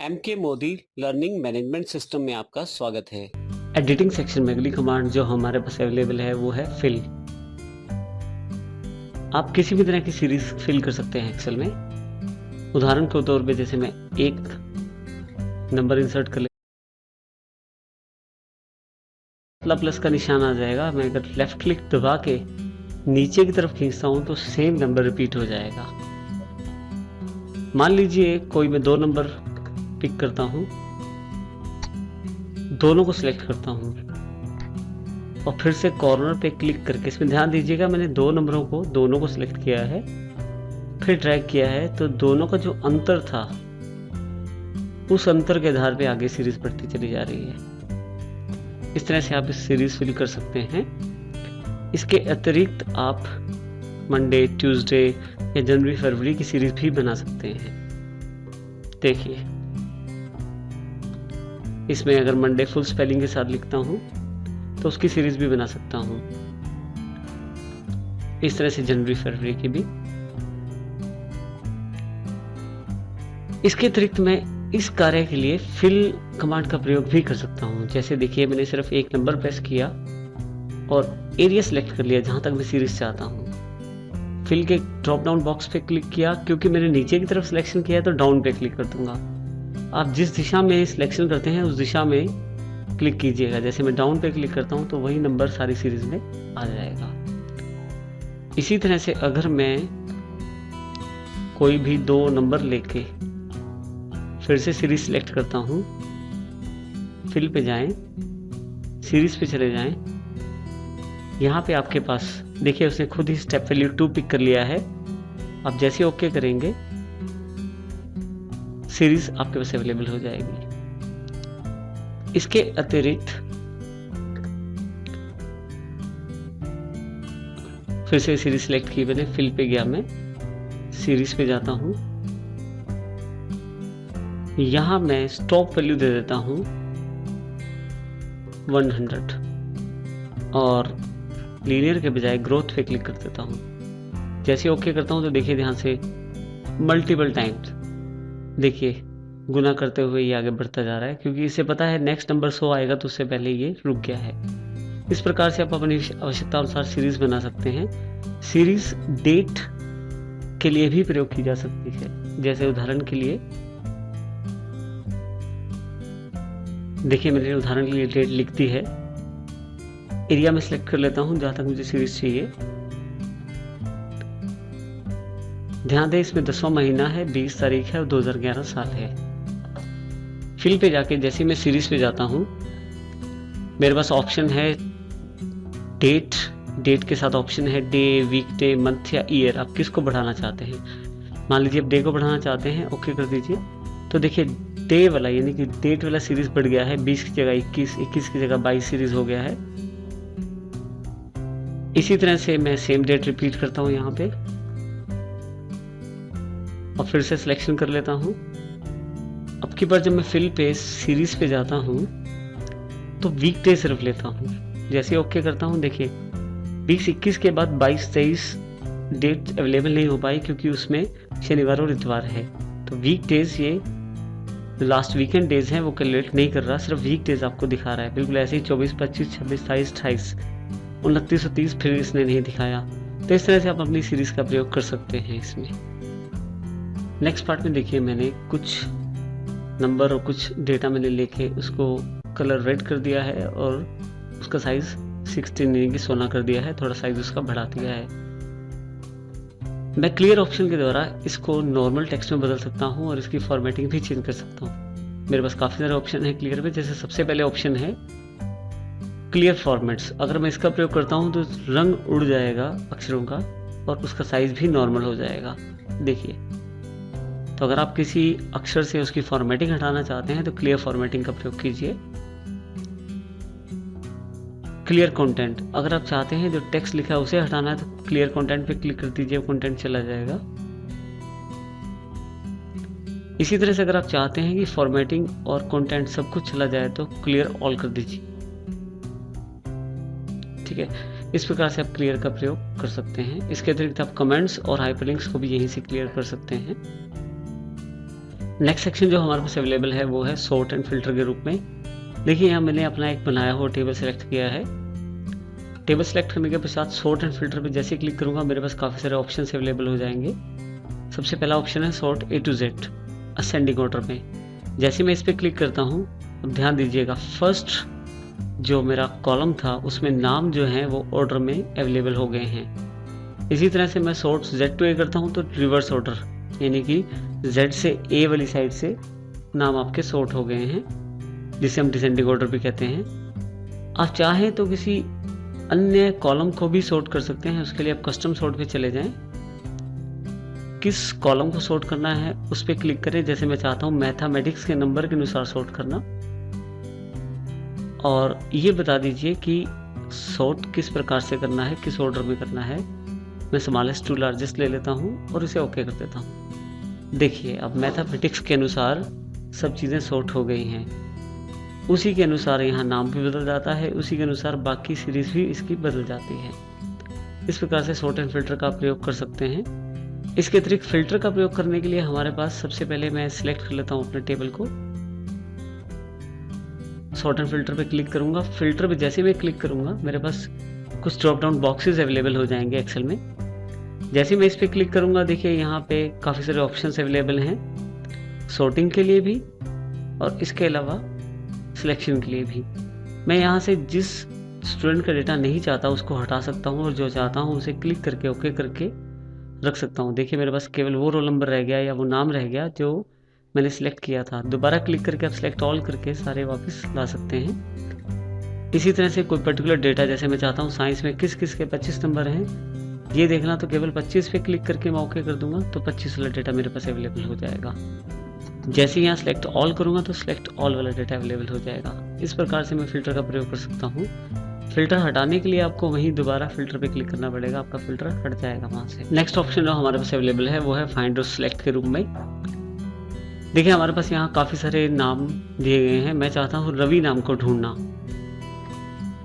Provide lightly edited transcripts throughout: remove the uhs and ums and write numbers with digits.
MK Modi learning management system में आपका स्वागत है। एडिटिंग सेक्शन में अगली कमांड जो हमारे पास अवेलेबल है वो है फिल। आप किसी भी तरह की सीरीज फिल कर सकते हैं एक्सेल में। उदाहरण के तौर पे जैसे मैं एक नंबर इंसर्ट कर ले, प्लस का निशान आ जाएगा। मैं अगर लेफ्ट क्लिक दबा के नीचे की तरफ खींचता हूं तो सेम नंबर रिपीट हो जाएगा। मान लीजिए कोई मैं दो नंबर पिक करता हूं, दोनों को सिलेक्ट करता हूं और फिर से कॉर्नर पे क्लिक करके, इसमें ध्यान दीजिएगा मैंने दो नंबरों को दोनों को सिलेक्ट किया है, फिर ड्रैग किया है तो दोनों का जो अंतर था उस अंतर के आधार पे आगे सीरीज बढ़ती चली जा रही है। इस तरह से आप इस सीरीज फिल कर सकते हैं। इसके अतिरिक्त आप मंडे, ट्यूसडे या जनवरी फरवरी की सीरीज भी बना सकते हैं। देखिए इसमें अगर मंडे फुल स्पेलिंग के साथ लिखता हूं तो उसकी सीरीज भी बना सकता हूं। इस तरह से जनवरी फरवरी की भी। इसके अतिरिक्त मैं इस कार्य के लिए फिल कमांड का प्रयोग भी कर सकता हूं। जैसे देखिए मैंने सिर्फ एक नंबर प्रेस किया और एरिया सेलेक्ट कर लिया जहां तक मैं सीरीज चाहता हूं। फिल के ड्रॉप डाउन बॉक्स पे क्लिक किया, क्योंकि मैंने नीचे की तरफ सिलेक्शन किया है तो डाउन पे क्लिक कर दूंगा। आप जिस दिशा में सिलेक्शन करते हैं उस दिशा में क्लिक कीजिएगा। जैसे मैं डाउन पे क्लिक करता हूं तो वही नंबर सारी सीरीज में आ जाएगा। इसी तरह से अगर मैं कोई भी दो नंबर लेके फिर से सीरीज सिलेक्ट करता हूं, फिल पे जाएं, सीरीज पे चले जाएं, यहां पे आपके पास देखिए उसने खुद ही स्टेप वैल्यू 2 पिक कर लिया है। आप जैसे ओके करेंगे सीरीज आपके पास अवेलेबल हो जाएगी। इसके अतिरिक्त फिर से सीरीज सिलेक्ट की मैंने, फिल पे गया, मैं सीरीज पे जाता हूं, यहां मैं स्टॉप वैल्यू दे देता हूं 100 और लीनियर के बजाय ग्रोथ पे क्लिक कर देता हूं। जैसे ओके करता हूं तो देखिए ध्यान से मल्टीपल टाइम्स देखिए गुना करते हुए ये आगे बढ़ता जा रहा है, क्योंकि इसे पता है नेक्स्ट नंबर 100 आएगा तो उससे पहले ये रुक गया है। इस प्रकार से आप अपनी आवश्यकता अनुसार सीरीज बना सकते हैं। सीरीज डेट के लिए भी प्रयोग की जा सकती है। जैसे उदाहरण के लिए देखिए मैंने उदाहरण के लिए डेट लिख दी है। एरिया में सिलेक्ट कर लेता हूं जहां तक मुझे सीरीज चाहिए। ध्यान दें इसमें 10वां महीना है, 20 तारीख है और 2011 साल है। फिल पे जाके जैसे मैं सीरीज पे जाता हूं, मेरे पास ऑप्शन है डेट, डेट के साथ ऑप्शन है डे, वीक डे, मंथ या ईयर। आप किसको बढ़ाना चाहते हैं? मान लीजिए आप डे को बढ़ाना चाहते हैं, ओके कर दीजिए। तो देखिए डे वाला यानी कि डेट वाला सीरीज बढ़ गया है, 20 की जगह 21, 21 की जगह 22 सीरीज हो गया है। इसी तरह से मैं सेम डेट रिपीट करता हूं यहाँ पे और फिर से सिलेक्शन कर लेता हूं। अब की बार जब मैं फिल पे सीरीज पे जाता हूं तो वीक डे सिर्फ लेता हूं। जैसे ओके करता हूं देखिए 20-21 के बाद 22-23 डेट अवेलेबल नहीं हो पाई, क्योंकि उसमें शनिवार और इतवार है। तो वीक डेज ये लास्ट वीकेंड डेज हैं वो कैलकुलेट नहीं कर रहा, सिर्फ वीक डेज आपको दिखा रहा है। बिल्कुल ऐसे ही 24, 25, 26, 27, 28, 29 और 30 फिर इसने नहीं दिखाया। तो इस तरह से आप अपनी सीरीज का प्रयोग कर सकते हैं इसमें। नेक्स्ट पार्ट में देखिए मैंने कुछ नंबर और कुछ डेटा मैंने लेके उसको कलर रेड कर दिया है और उसका साइज 16 यानी कि 16 कर दिया है, थोड़ा साइज उसका बढ़ा दिया है। मैं क्लियर ऑप्शन के द्वारा इसको नॉर्मल टेक्स्ट में बदल सकता हूं और इसकी फॉर्मेटिंग भी चेंज कर सकता हूं। मेरे पास काफी सारे ऑप्शन है क्लियर में। जैसे सबसे पहले ऑप्शन है क्लियर फॉर्मेट्स। अगर मैं इसका प्रयोग करता हूं तो रंग उड़ जाएगा अक्षरों का और उसका साइज भी नॉर्मल हो जाएगा। देखिए तो अगर आप किसी अक्षर से उसकी फॉर्मेटिंग हटाना चाहते हैं तो क्लियर फॉर्मेटिंग का प्रयोग कीजिए। क्लियर कंटेंट, अगर आप चाहते हैं जो टेक्स्ट लिखा है उसे हटाना है तो क्लियर कंटेंट पे क्लिक कर दीजिए, कंटेंट चला जाएगा। इसी तरह से अगर आप चाहते हैं कि फॉर्मेटिंग और कंटेंट सब कुछ चला जाए तो क्लियर ऑल कर दीजिए। ठीक है, इस प्रकार से आप क्लियर का प्रयोग कर सकते हैं। इसके अतिरिक्त आप कमेंट्स और हाइपरलिंक्स को भी यहीं से क्लियर कर सकते हैं। नेक्स्ट सेक्शन जो हमारे पास अवेलेबल है वो है सॉर्ट एंड फिल्टर के रूप में। देखिए यहाँ मैंने अपना एक बनाया हुआ टेबल सेलेक्ट किया है। टेबल सेलेक्ट करने के पश्चात सॉर्ट एंड फिल्टर पे जैसे क्लिक करूंगा मेरे पास काफ़ी सारे ऑप्शन अवेलेबल हो जाएंगे। सबसे पहला ऑप्शन है sort A to Z ascending order में। जैसे मैं इस पर क्लिक करता हूँ, अब ध्यान दीजिएगा फर्स्ट जो मेरा कॉलम था उसमें नाम जो है वो ऑर्डर में अवेलेबल हो गए हैं। इसी तरह से मैं सॉर्ट Z to A करता हूँ तो रिवर्स ऑर्डर, यानी कि Z से A वाली साइड से नाम आपके सॉर्ट हो गए हैं, जिसे हम डिसेंडिंग ऑर्डर भी कहते हैं। आप चाहें तो किसी अन्य कॉलम को भी सॉर्ट कर सकते हैं। उसके लिए आप कस्टम सॉर्ट पे चले जाएं, किस कॉलम को सॉर्ट करना है उस पर क्लिक करें। जैसे मैं चाहता हूं मैथमेटिक्स के नंबर के अनुसार सॉर्ट करना, और ये बता दीजिए कि सॉर्ट किस प्रकार से करना है, किस ऑर्डर में करना है। मैं स्मॉलेस्ट टू लार्जेस्ट ले लेता हूं और इसे ओके कर देता हूं। देखिए अब मैथमेटिक्स के अनुसार सब चीज़ें सॉर्ट हो गई हैं। उसी के अनुसार यहाँ नाम भी बदल जाता है, उसी के अनुसार बाकी सीरीज भी इसकी बदल जाती है। इस प्रकार से सॉर्ट एंड फिल्टर का प्रयोग कर सकते हैं। इसके अतिरिक्त फिल्टर का प्रयोग करने के लिए हमारे पास सबसे पहले मैं सिलेक्ट कर लेता हूँ अपने टेबल को। सॉर्ट एंड फिल्टर पे क्लिक करूंगा। फिल्टर पे जैसे मैं क्लिक करूंगा मेरे पास कुछ ड्रॉप डाउन बॉक्सेस अवेलेबल हो जाएंगे एक्सेल में। जैसे मैं इस पर क्लिक करूंगा देखिए यहाँ पे काफ़ी सारे ऑप्शंस अवेलेबल हैं सॉर्टिंग के लिए भी और इसके अलावा सिलेक्शन के लिए भी। मैं यहाँ से जिस स्टूडेंट का डेटा नहीं चाहता उसको हटा सकता हूँ और जो चाहता हूँ उसे क्लिक करके ओके करके रख सकता हूँ। देखिए मेरे पास केवल वो रोल नंबर रह गया या वो नाम रह गया जो मैंने सिलेक्ट किया था। दोबारा क्लिक करके आप सिलेक्ट ऑल करके सारे वापस ला सकते हैं। इसी तरह से कोई पर्टिकुलर डेटा, जैसे मैं चाहता हूँ साइंस में किस किस के 25 नंबर हैं ये देखना, तो केवल 25 पे क्लिक करके मैं ओके कर दूंगा तो 25 वाला डेटा मेरे पास अवेलेबल हो जाएगा। जैसे यहाँ सिलेक्ट ऑल करूँगा तो सिलेक्ट ऑल वाला डेटा अवेलेबल हो जाएगा। इस प्रकार से मैं फिल्टर का प्रयोग कर सकता हूँ। फिल्टर हटाने के लिए आपको वहीं दोबारा फिल्टर पे क्लिक करना पड़ेगा, आपका फिल्टर हट जाएगा वहाँ से। नेक्स्ट ऑप्शन जो हमारे पास अवेलेबल है वो है फाइंड और सिलेक्ट के रूप में। देखिए हमारे पास यहाँ काफ़ी सारे नाम दिए गए हैं। मैं चाहता हूँ रवि नाम को ढूंढना।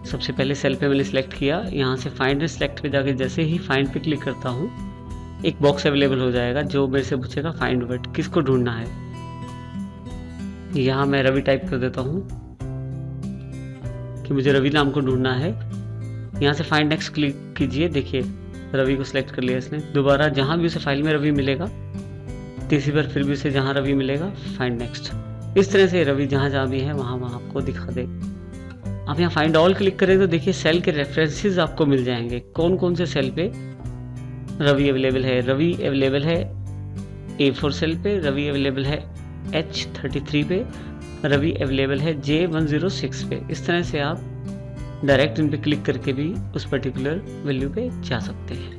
सबसे पहले सेल पे मैंने सिलेक्ट किया, यहाँ से फाइंड और सिलेक्ट पे जाके जैसे ही फाइंड पे क्लिक करता हूँ एक बॉक्स अवेलेबल हो जाएगा जो मेरे से पूछेगा फाइंड वर्ड, किसको ढूंढना है। यहाँ मैं रवि टाइप कर देता हूँ कि मुझे रवि नाम को ढूंढना है। यहाँ से फाइंड नेक्स्ट क्लिक कीजिए। देखिए रवि को सिलेक्ट कर लिया इसने। दोबारा जहाँ भी उसे फाइल में रवि मिलेगा तीसरी बार फिर भी उसे जहाँ रवि मिलेगा फाइंड नेक्स्ट। इस तरह से रवि जहाँ जहाँ भी है वहाँ वहाँ आपको दिखा दे। आप यहाँ फाइंड ऑल क्लिक करें तो देखिए सेल के रेफरेंसेस आपको मिल जाएंगे, कौन कौन से सेल पे रवि अवेलेबल है। रवि अवेलेबल है A4 सेल पे, रवि अवेलेबल है H33 पे, रवि अवेलेबल है J106 पे। इस तरह से आप डायरेक्ट इन पे क्लिक करके भी उस पर्टिकुलर वैल्यू पे जा सकते हैं।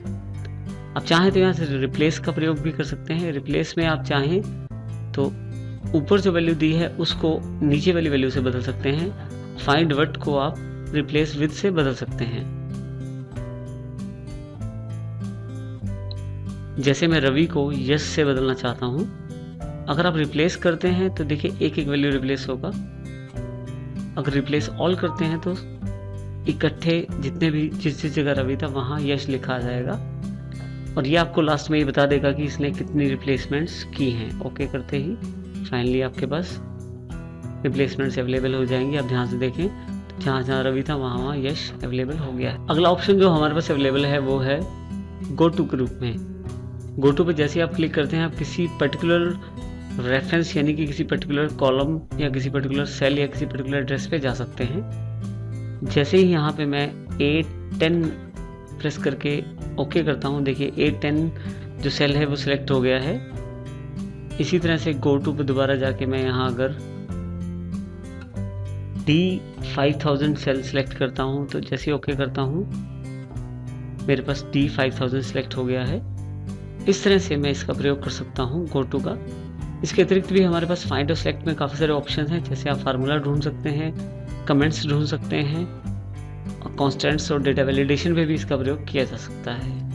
आप चाहें तो यहाँ से रिप्लेस का प्रयोग भी कर सकते हैं। रिप्लेस में आप चाहें तो ऊपर जो वैल्यू दी है उसको नीचे वाली वैल्यू से बदल सकते हैं। फाइंड वर्ड को आप रिप्लेस विद से बदल सकते हैं। जैसे मैं रवि को यस से बदलना चाहता हूँ, अगर आप रिप्लेस करते हैं तो देखिए एक एक वैल्यू रिप्लेस होगा। अगर रिप्लेस ऑल करते हैं तो इकट्ठे जितने भी जिस जगह रवि था वहाँ यश लिखा आ जाएगा और ये आपको लास्ट में ये बता देगा कि इसने कितनी रिप्लेसमेंट्स की हैं। ओके करते ही फाइनली आपके पास रिप्लेसमेंट्स अवेलेबल हो जाएंगी। आप ध्यान से देखें तो जहाँ जहाँ रवि था वहाँ वहाँ यश अवेलेबल हो गया है। अगला ऑप्शन जो हमारे पास अवेलेबल है वो है गो टू के रूप में। गो टू पर जैसे आप क्लिक करते हैं आप किसी पर्टिकुलर रेफरेंस यानी कि किसी पर्टिकुलर कॉलम या किसी पर्टिकुलर सेल या किसी पर्टिकुलर एड्रेस पे जा सकते हैं। जैसे ही यहाँ पे मैं A10 प्रेस करके ओके करता हूँ, देखिए A10 जो सेल है वो सिलेक्ट हो गया है। इसी तरह से गो टू पे दोबारा जाके मैं यहाँ अगर D5000 सेल सिलेक्ट करता हूँ तो जैसे ओके करता हूँ मेरे पास D5000 सिलेक्ट हो गया है। इस तरह से मैं इसका प्रयोग कर सकता हूँ गो टू का। इसके अतिरिक्त भी हमारे पास फाइंड और सिलेक्ट में काफ़ी सारे ऑप्शन हैं। जैसे आप फार्मूला ढूंढ सकते हैं, कमेंट्स ढूंढ सकते हैं और कॉन्स्टेंट्स और डेटा वैलिडेशन पे भी इसका प्रयोग किया जा सकता है।